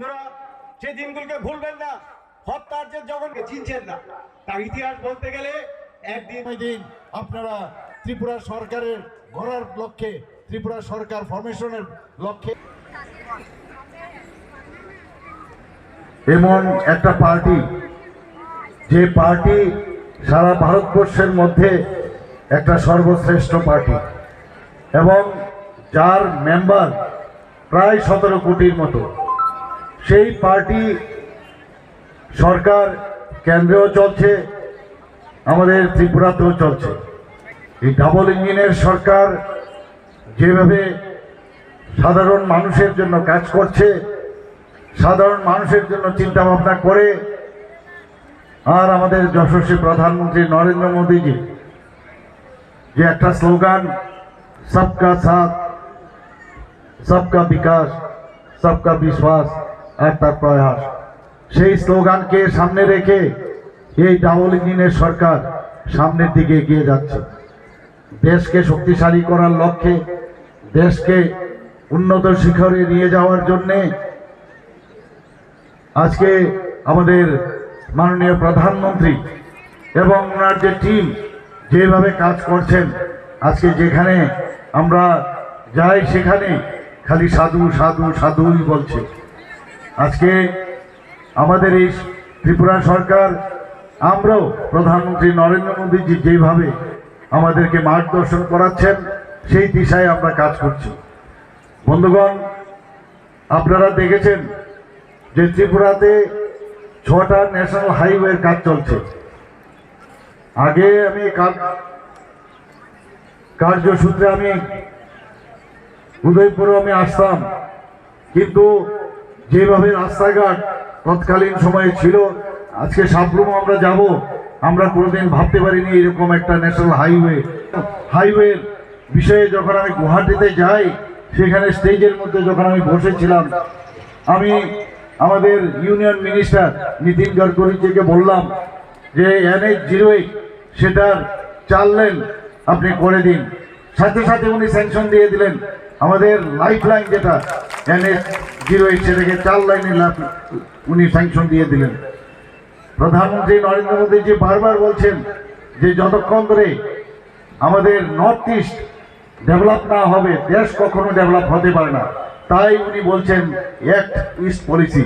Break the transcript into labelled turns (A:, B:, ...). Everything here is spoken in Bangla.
A: আপনারা যে দিনগুলোকে ভুলবেন না, হত্যার যে জগৎকে চিনছেন না, তার ইতিহাস বলতে গেলে একদিন
B: দিন আপনারা ত্রিপুরা সরকারের গড়ার লক্ষ্যে, ত্রিপুরা সরকার ফরমেশনের লক্ষ্যে
C: এমন একটা পার্টি, যে পার্টি সারা ভারতবর্ষের মধ্যে একটা সর্বশ্রেষ্ঠ পার্টি এবং যার মেম্বার প্রায় 17 কোটির মতো, সেই পার্টি সরকার কেন্দ্রেও চলছে, আমাদের ত্রিপুরাতেও চলছে। এই ডাবল ইঞ্জিনের সরকার যেভাবে সাধারণ মানুষের জন্য কাজ করছে, সাধারণ মানুষের জন্য চিন্তা ভাবনা করে, আর আমাদের যশস্বী প্রধানমন্ত্রী নরেন্দ্র মোদীজি যে একটা স্লোগান সবকা সাথ সবকা বিকাশ সবকা বিশ্বাস আর তার প্রয়াস, সেই স্লোগানকে সামনে রেখে এই ডাবল ইঞ্জিনের সরকার সামনের দিকে এগিয়ে যাচ্ছে। দেশকে শক্তিশালী করার লক্ষ্যে, দেশকে উন্নত শিখরে নিয়ে যাওয়ার জন্যে আজকে আমাদের মাননীয় প্রধানমন্ত্রী এবং ওনার যে টিম যেভাবে কাজ করছেন, আজকে যেখানে আমরা যাই সেখানে খালি সাধু সাধু সাধুই বলছে। আজকে আমাদের এই ত্রিপুরা সরকার, আমরাও প্রধানমন্ত্রী নরেন্দ্র মোদীজি যেভাবে আমাদেরকে মার্গদর্শন করাচ্ছেন, সেই দিশায় আমরা কাজ করছি। বন্ধুগণ, আপনারা দেখেছেন যে ত্রিপুরাতে 6টা ন্যাশনাল হাইওয়ের কাজ চলছে। আগে আমি কার্যসূত্রে আমি উদয়পুরে আমি আসতাম, কিন্তু যেভাবে রাস্তাঘাট তৎকালীন সময়ে ছিল, আজকে সাবরুমও আমরা যাব, আমরা কোনোদিন ভাবতে পারিনি এরকম একটা ন্যাশনাল হাইওয়ের বিষয়ে। যখন আমি গুয়াহাটিতে যাই, সেখানে স্টেজের মধ্যে যখন আমি বসেছিলাম, আমি আমাদের ইউনিয়ন মিনিস্টার নীতিন গডকরিজিকে বললাম যে NH-08 সেটার 4 লেন আপনি করে দিন। সাথে সাথে উনি স্যাংশন দিয়ে দিলেন। আমাদের লাইফ লাইন যেটা NH-08 সেটাকে 4 লাইনের উনি স্যাংশন দিয়ে দিলেন। প্রধানমন্ত্রী নরেন্দ্র মোদীজি বারবার বলছেন যে যতক্ষণ ধরে আমাদের নর্থ ইস্ট ডেভেলপ না হবে, দেশ কখনো ডেভেলপ হতে পারে না। তাই উনি বলছেন অ্যাক্ট ইস্ট পলিসি,